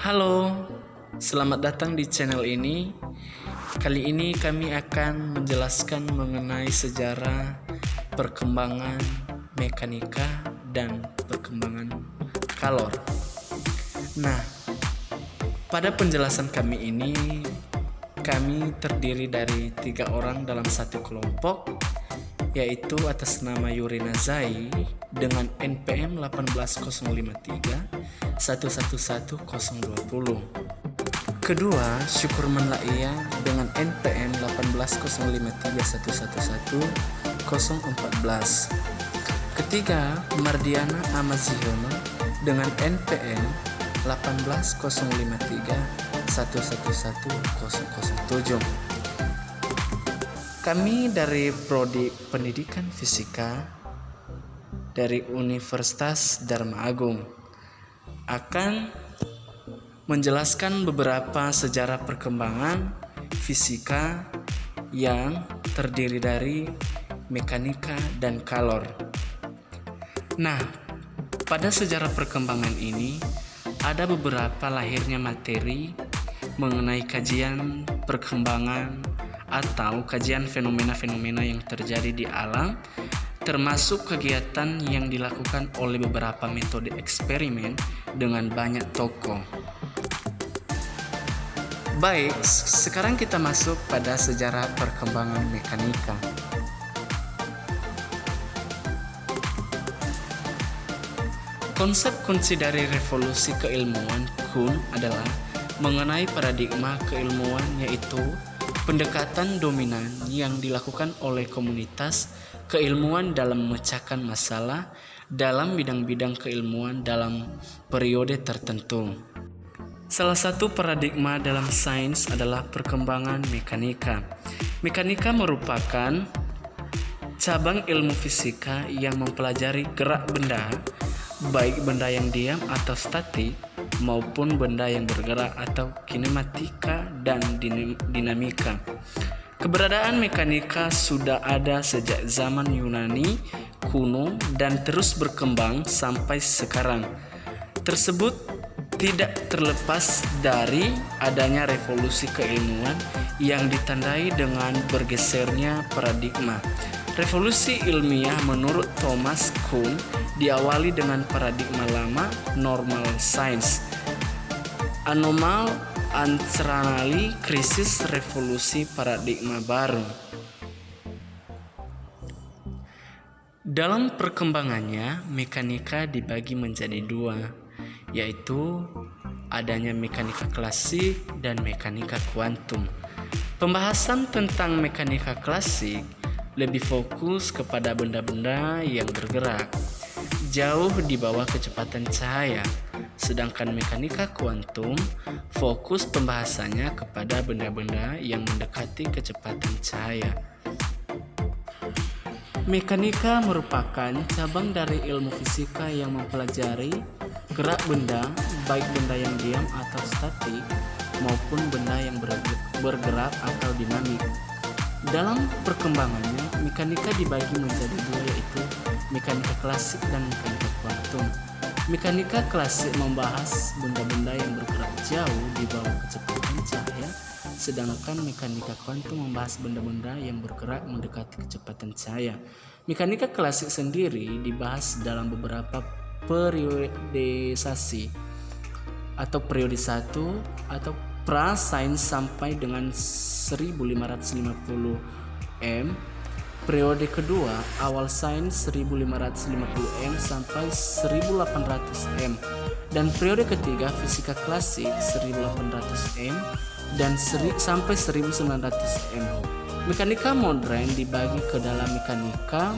Halo, selamat datang di channel ini. Kali ini kami akan menjelaskan mengenai sejarah, perkembangan mekanika, dan perkembangan kalor. Nah, pada penjelasan kami ini, kami terdiri dari 3 orang dalam satu kelompok, yaitu atas nama Yuri Nazai dengan NPM 18053 111020. Kedua, Syukurman Laia dengan NPM 18053111014. Ketiga, Mardiana Amaziono dengan NPM 18053111007. Kami dari Prodi Pendidikan Fisika dari Universitas Dharma Agung akan menjelaskan beberapa sejarah perkembangan fisika yang terdiri dari mekanika dan kalor. Nah, pada sejarah perkembangan ini ada beberapa lahirnya materi mengenai kajian perkembangan atau kajian fenomena-fenomena yang terjadi di alam, termasuk kegiatan yang dilakukan oleh beberapa metode eksperimen dengan banyak tokoh. Baik, sekarang kita masuk pada sejarah perkembangan mekanika. Konsep kunci dari revolusi keilmuan Kuhn adalah mengenai paradigma keilmuan, yaitu pendekatan dominan yang dilakukan oleh komunitas keilmuan dalam memecahkan masalah dalam bidang-bidang keilmuan dalam periode tertentu. Salah satu paradigma dalam sains adalah perkembangan mekanika. Mekanika merupakan cabang ilmu fisika yang mempelajari gerak benda, baik benda yang diam atau statik maupun benda yang bergerak atau kinematika dan dinamika. Keberadaan mekanika sudah ada sejak zaman Yunani kuno dan terus berkembang sampai sekarang. Tersebut tidak terlepas dari adanya revolusi keilmuan yang ditandai dengan bergesernya paradigma. Revolusi ilmiah menurut Thomas Kuhn diawali dengan paradigma lama normal science, anomal antrali krisis revolusi paradigma baru. Dalam perkembangannya, mekanika dibagi menjadi 2, yaitu adanya mekanika klasik dan mekanika kuantum. Pembahasan tentang mekanika klasik lebih fokus kepada benda-benda yang bergerak jauh di bawah kecepatan cahaya, sedangkan mekanika kuantum fokus pembahasannya kepada benda-benda yang mendekati kecepatan cahaya. Mekanika merupakan cabang dari ilmu fisika yang mempelajari gerak benda, baik benda yang diam atau statik maupun benda yang bergerak atau dinamik. Dalam perkembangannya, mekanika dibagi menjadi 2, yaitu mekanika klasik dan mekanika kuantum. Mekanika klasik membahas benda-benda yang bergerak jauh di bawah kecepatan cahaya, sedangkan mekanika kuantum membahas benda-benda yang bergerak mendekati kecepatan cahaya. Mekanika klasik sendiri dibahas dalam beberapa periodisasi atau periode 1 atau pra-sains sampai dengan 1550 M, periode kedua awal sains 1550 M sampai 1800 M, dan periode ketiga fisika klasik 1800 M dan sampai 1900 M. Mekanika modern dibagi ke dalam mekanika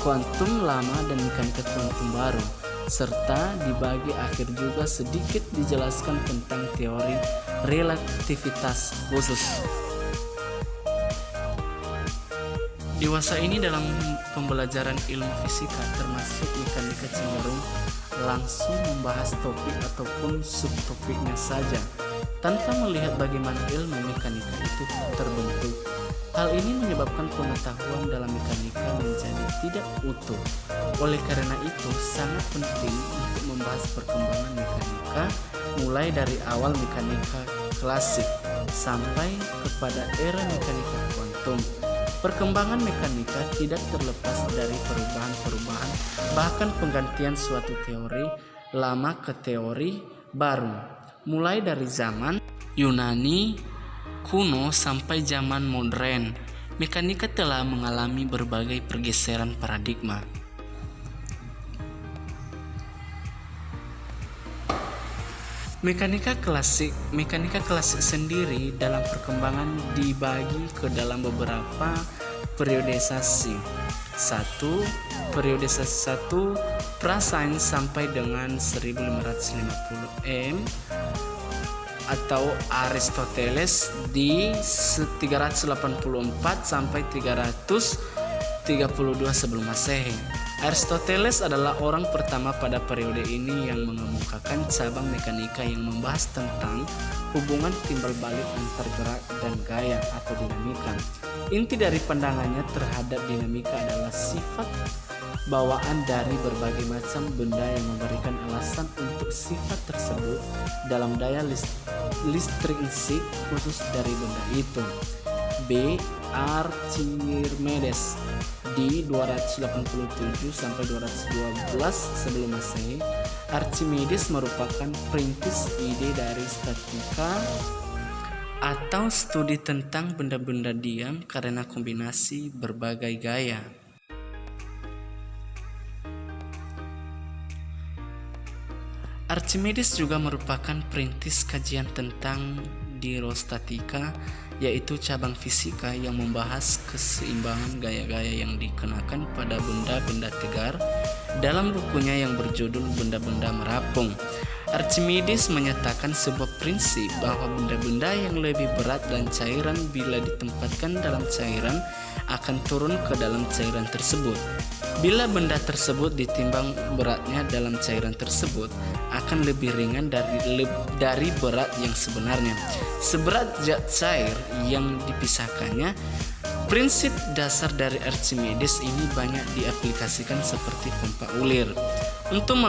kuantum lama dan mekanika kuantum baru, serta dibagi akhir juga sedikit dijelaskan tentang teori relativitas khusus. Dewasa ini dalam pembelajaran ilmu fisika termasuk mekanika cenderung langsung membahas topik ataupun subtopiknya saja, tanpa melihat bagaimana ilmu mekanika itu terbentuk. Hal ini menyebabkan pengetahuan dalam mekanika menjadi tidak utuh. Oleh karena itu, sangat penting untuk membahas perkembangan mekanika mulai dari awal mekanika klasik sampai kepada era mekanika kuantum. Perkembangan mekanika tidak terlepas dari perubahan-perubahan, bahkan penggantian suatu teori lama ke teori baru. Mulai dari zaman Yunani kuno sampai zaman modern, mekanika telah mengalami berbagai pergeseran paradigma. Mekanika klasik sendiri dalam perkembangan dibagi ke dalam beberapa periodisasi. Periodisasi 1 prasains sampai dengan 1550 M atau Aristoteles di 384 sampai 332 sebelum Masehi. Aristoteles adalah orang pertama pada periode ini yang mengemukakan cabang mekanika yang membahas tentang hubungan timbal balik antar gerak dan gaya atau dinamika. Inti dari pandangannya terhadap dinamika adalah sifat bawaan dari berbagai macam benda yang memberikan alasan untuk sifat tersebut dalam daya listrinsik khusus dari benda itu. B. Archimedes di 287 sampai 212 sebelum Masehi. Archimedes merupakan perintis ide dari statika atau studi tentang benda-benda diam karena kombinasi berbagai gaya. Archimedes juga merupakan perintis kajian tentang dirostatika, yaitu cabang fisika yang membahas keseimbangan gaya-gaya yang dikenakan pada benda-benda tegar dalam bukunya yang berjudul Benda-benda Merapung. Archimedes menyatakan sebuah prinsip bahwa benda-benda yang lebih berat dan cairan bila ditempatkan dalam cairan akan turun ke dalam cairan tersebut. Bila benda tersebut ditimbang beratnya dalam cairan tersebut akan lebih ringan dari berat yang sebenarnya. Seberat zat cair yang dipisahkannya. Prinsip dasar dari Archimedes ini banyak diaplikasikan seperti pompa ulir untuk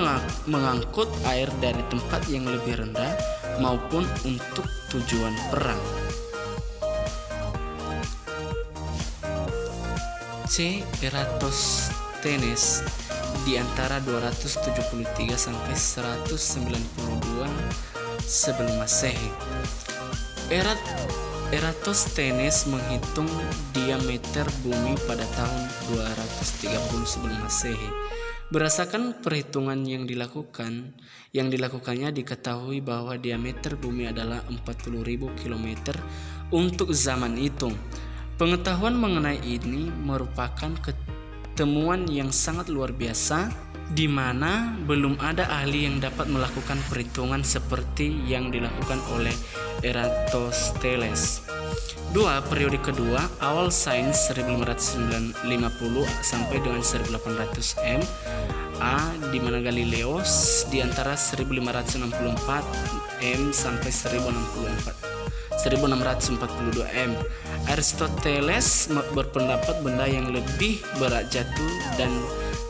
mengangkut air dari tempat yang lebih rendah maupun untuk tujuan perang. C. Eratosthenes di antara 273 sampai 192 sebelum Masehi. Eratosthenes menghitung diameter bumi pada tahun 230 sebelum Masehi. Berdasarkan perhitungan yang dilakukannya diketahui bahwa diameter bumi adalah 40.000 km untuk zaman itu. Pengetahuan mengenai ini merupakan temuan yang sangat luar biasa, di mana belum ada ahli yang dapat melakukan perhitungan seperti yang dilakukan oleh Eratosthenes. 2. Periode kedua, awal sains 1550 sampai dengan 1800 M. A. Di mana Galileo di antara 1564 M sampai 1642 M. Aristoteles berpendapat benda yang lebih berat jatuh dan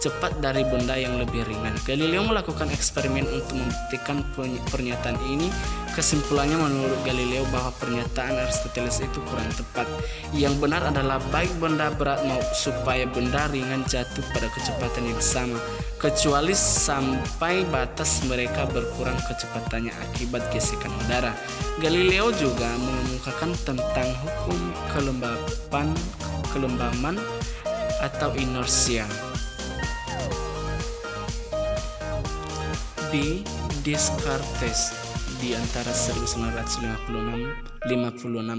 cepat dari benda yang lebih ringan. Galileo melakukan eksperimen untuk membuktikan pernyataan ini. Kesimpulannya menurut Galileo bahwa pernyataan Aristoteles itu kurang tepat. Yang benar adalah baik benda berat maupun supaya benda ringan jatuh pada kecepatan yang sama, kecuali sampai batas mereka berkurang kecepatannya akibat gesekan udara. Galileo juga mengemukakan tentang hukum kelembaman atau inersia. B. Descartes di antara 1956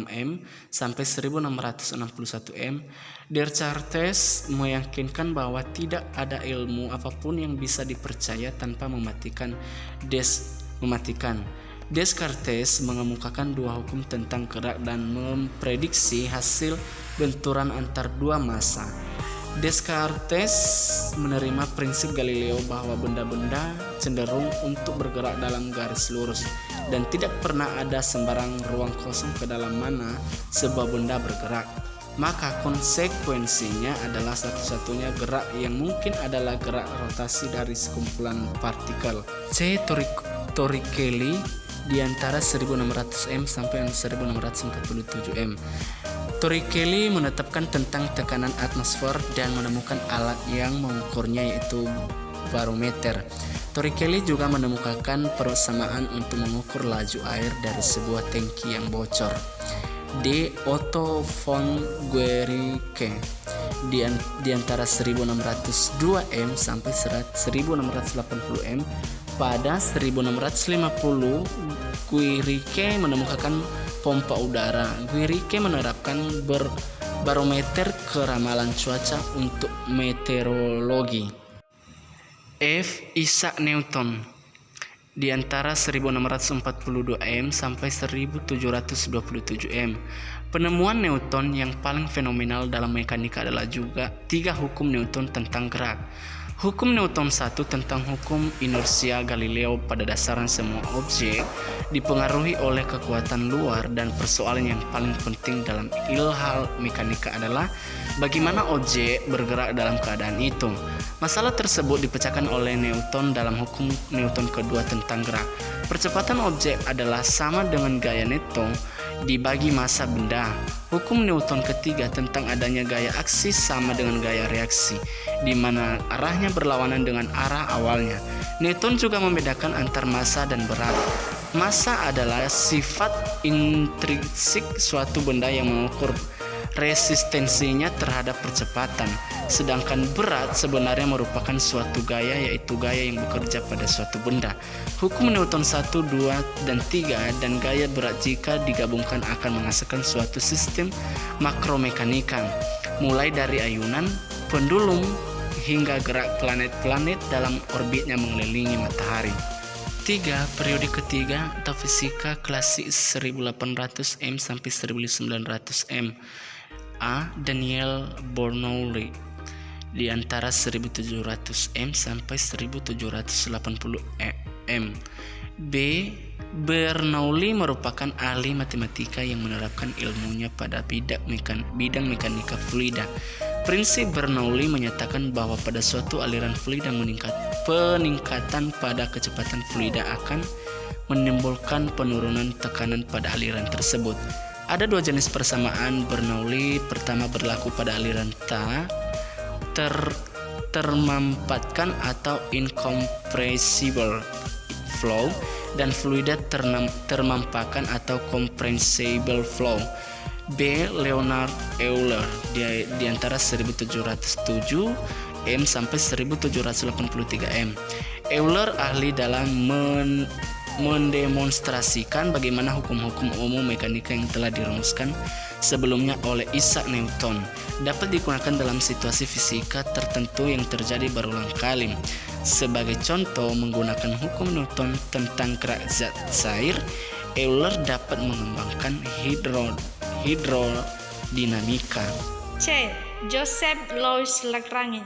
M sampai 1661 M. Descartes meyakinkan bahwa tidak ada ilmu apapun yang bisa dipercaya tanpa mematikan. Descartes mengemukakan dua hukum tentang gerak dan memprediksi hasil benturan antar dua massa. Descartes menerima prinsip Galileo bahwa benda-benda cenderung untuk bergerak dalam garis lurus dan tidak pernah ada sembarang ruang kosong ke dalam mana sebuah benda bergerak. Maka konsekuensinya adalah satu-satunya gerak yang mungkin adalah gerak rotasi dari sekumpulan partikel. C. Torricelli di antara 1600 m sampai 1647 m. Torricelli menetapkan tentang tekanan atmosfer dan menemukan alat yang mengukurnya, yaitu barometer. Torricelli juga menemukan persamaan untuk mengukur laju air dari sebuah tangki yang bocor. D. Otto von Guericke di antara 1602 m sampai 1680 m. Pada 1650, Guericke menemukan pompa udara. Guericke menerapkan barometer ke ramalan cuaca untuk meteorologi. F. Isaac Newton di antara 1642 m sampai 1727 m. Penemuan Newton yang paling fenomenal dalam mekanika adalah juga 3 hukum Newton tentang gerak. Hukum Newton 1 tentang hukum inersia Galileo, pada dasarnya semua objek dipengaruhi oleh kekuatan luar, dan persoalan yang paling penting dalam ilmu mekanika adalah bagaimana objek bergerak dalam keadaan itu. Masalah tersebut dipecahkan oleh Newton dalam hukum Newton kedua tentang gerak. Percepatan objek adalah sama dengan gaya Newton dibagi massa benda. Hukum Newton ketiga tentang adanya gaya aksi sama dengan gaya reaksi, di mana arahnya berlawanan dengan arah awalnya. Newton juga membedakan antar massa dan berat. Massa adalah sifat intrinsik suatu benda yang mengukur resistensinya terhadap percepatan, sedangkan berat sebenarnya merupakan suatu gaya, yaitu gaya yang bekerja pada suatu benda. Hukum Newton 1, 2, dan 3 dan gaya berat jika digabungkan akan menghasilkan suatu sistem makromekanika, mulai dari ayunan, pendulum, hingga gerak planet-planet dalam orbitnya mengelilingi matahari. 3. Periode ketiga atau fisika klasik 1800 m sampai 1900 m. A. Daniel Bernoulli di antara 1700 m sampai 1780 m. B. Bernoulli merupakan ahli matematika yang menerapkan ilmunya pada bidang mekanika fluida. Prinsip Bernoulli menyatakan bahwa pada suatu aliran fluida peningkatan pada kecepatan fluida akan menimbulkan penurunan tekanan pada aliran tersebut. Ada 2 jenis persamaan Bernoulli. Pertama berlaku pada aliran termampatkan atau incompressible flow, dan fluida termampakkan atau compressible flow. B. Leonhard Euler di antara 1707 m sampai 1783 m. Euler ahli dalam mendemonstrasikan bagaimana hukum-hukum umum mekanika yang telah dirumuskan sebelumnya oleh Isaac Newton dapat digunakan dalam situasi fisika tertentu yang terjadi berulang kali. Sebagai contoh, menggunakan hukum Newton tentang gerak zat cair, Euler dapat mengembangkan hidrodinamika. C. Joseph Louis Lagrange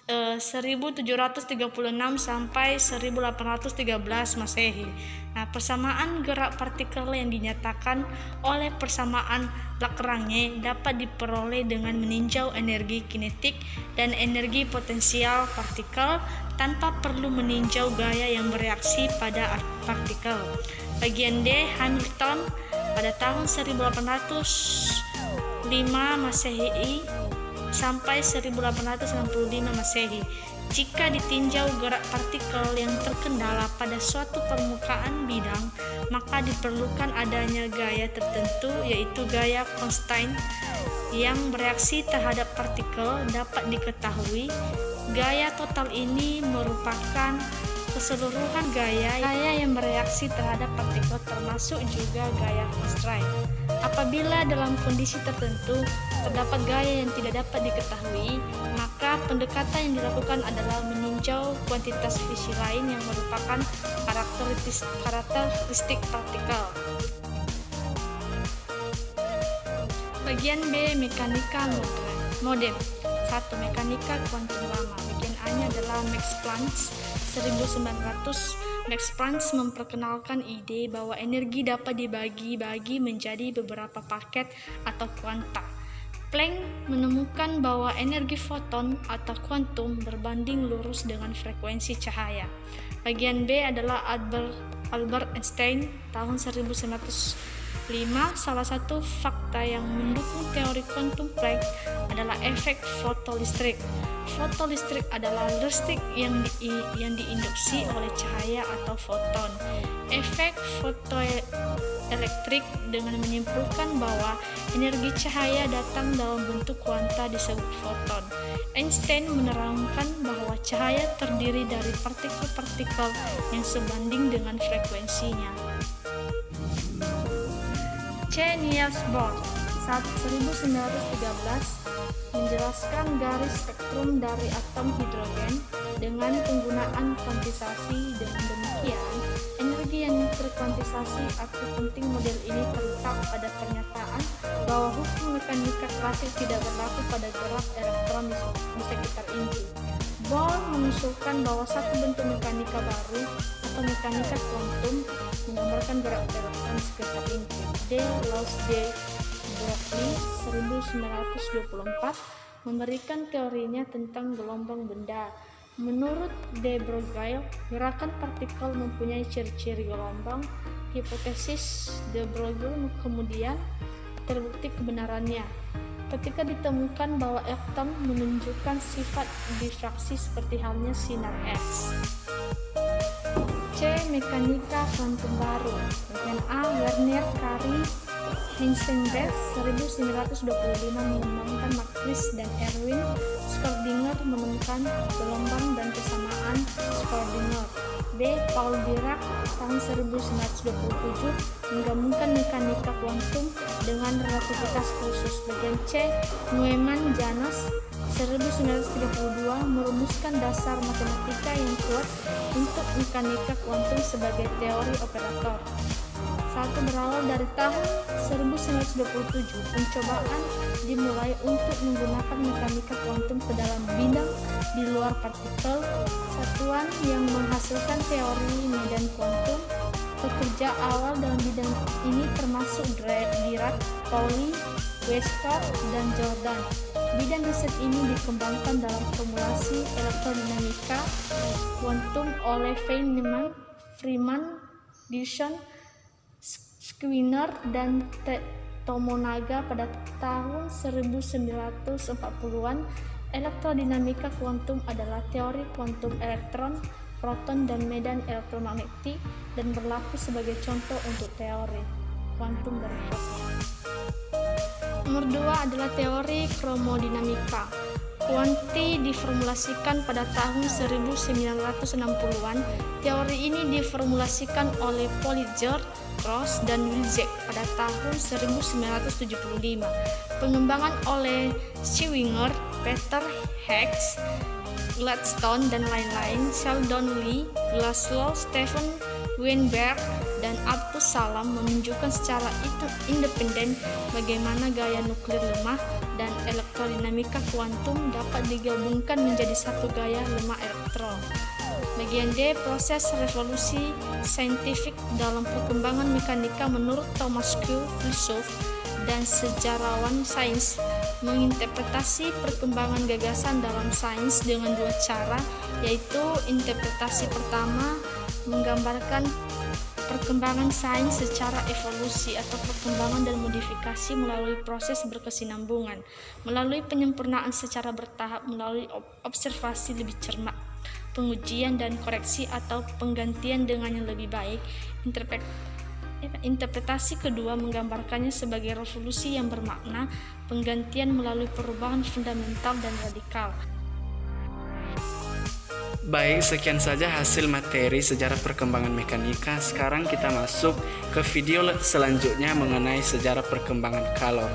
1736 sampai 1813 Masehi. Nah, persamaan gerak partikel yang dinyatakan oleh persamaan Lagrange dapat diperoleh dengan meninjau energi kinetik dan energi potensial partikel tanpa perlu meninjau gaya yang bereaksi pada partikel. Bagian D. Hamilton pada tahun 1805 Masehi sampai 1865 Masehi. Jika ditinjau gerak partikel yang terkendala pada suatu permukaan bidang, maka diperlukan adanya gaya tertentu, yaitu gaya Constant yang bereaksi terhadap partikel. Dapat diketahui, gaya total ini merupakan keseluruhan gaya yang bereaksi terhadap partikel, termasuk juga gaya Constant. Apabila dalam kondisi tertentu terdapat gaya yang tidak dapat diketahui, maka pendekatan yang dilakukan adalah meninjau kuantitas fisik lain yang merupakan karakteristik partikel. Bagian B. Mekanika modern. 1. Mekanika kuantum lama. Bagian A-nya adalah Max Planck 1900. Max Planck memperkenalkan ide bahwa energi dapat dibagi-bagi menjadi beberapa paket atau kuanta. Planck menemukan bahwa energi foton atau kuantum berbanding lurus dengan frekuensi cahaya. Bagian B adalah Albert Albert Einstein tahun 1905, salah satu fakta yang mendukung teori quantum Planck adalah efek fotolistrik. Fotolistrik adalah listrik yang diinduksi oleh cahaya atau foton. Efek fotoelektrik dengan menyimpulkan bahwa energi cahaya datang dalam bentuk kuanta disebut foton. Einstein menerangkan bahwa cahaya terdiri dari partikel-partikel yang sebanding dengan frekuensinya. C. Niels Bohr 1913 menjelaskan garis spektrum dari atom hidrogen dengan penggunaan kuantisasi. Dengan demikian, energi yang terkuantisasi. Arti penting model ini terletak pada pernyataan bahwa hukum mekanika klasik tidak berlaku pada gerak elektron di sekitar inti. Bohr mengusulkan bahwa satu bentuk mekanika baru atau mekanika kuantum menggambarkan gerak elektron sekitar inti. De Los de Broglie 1924 memberikan teorinya tentang gelombang benda. Menurut de Broglie, gerakan partikel mempunyai ciri-ciri gelombang. Hipotesis de Broglie kemudian terbukti kebenarannya ketika ditemukan bahwa atom menunjukkan sifat difraksi seperti halnya sinar X. C. Mekanika kuantum baru. Bagian A. Werner Kari Heisenberg 1925 mengembangkan matris dan Erwin Schrödinger menemukan gelombang dan kesamaan Schrödinger. B. Paul Dirac tahun 1927 menggabungkan mekanika kuantum dengan relativitas khusus. Bagian C. Neumann Janus 1932 merumuskan dasar matematika yang kuat untuk mekanika kuantum sebagai teori operator. Satu berawal dari tahun 1927, pencobaan dimulai untuk menggunakan mekanika kuantum ke dalam bidang di luar partikel, satuan yang menghasilkan teori medan kuantum. Pekerja awal dalam bidang ini termasuk Dirac, Pauli, Weisskopf, dan Jordan. Bidang riset ini dikembangkan dalam formulasi elektrodinamika kuantum oleh Feynman, Freeman, Dyson, Skinner, dan Tomonaga pada tahun 1940-an. Elektrodinamika kuantum adalah teori kuantum elektron, proton, dan medan elektromagnetik dan berlaku sebagai contoh untuk teori kuantum berikutnya. Nomor 2 adalah teori kromodinamika. Kuanti diformulasikan pada tahun 1960-an. Teori ini diformulasikan oleh Polyger, Ross, dan Wilczek pada tahun 1975. Pengembangan oleh Schwinger, Peter Higgs, Gladstone, dan lain-lain, Sheldon Lee, Laszlo, Stephen Weinberg, dan Abdus Salam menunjukkan secara independen bagaimana gaya nuklir lemah dan elektrodinamika kuantum dapat digabungkan menjadi satu gaya lemah elektron. Bagian D. Proses revolusi saintifik dalam perkembangan mekanika. Menurut Thomas Kuhn, filsuf dan sejarawan sains, menginterpretasi perkembangan gagasan dalam sains dengan dua cara, yaitu interpretasi pertama menggambarkan perkembangan sains secara evolusi atau perkembangan dan modifikasi melalui proses berkesinambungan, melalui penyempurnaan secara bertahap, melalui observasi lebih cermat, pengujian dan koreksi atau penggantian dengan yang lebih baik. Interpretasi kedua menggambarkannya sebagai revolusi yang bermakna penggantian melalui perubahan fundamental dan radikal. Baik, sekian saja hasil materi sejarah perkembangan mekanika. Sekarang kita masuk ke video selanjutnya mengenai sejarah perkembangan kalor.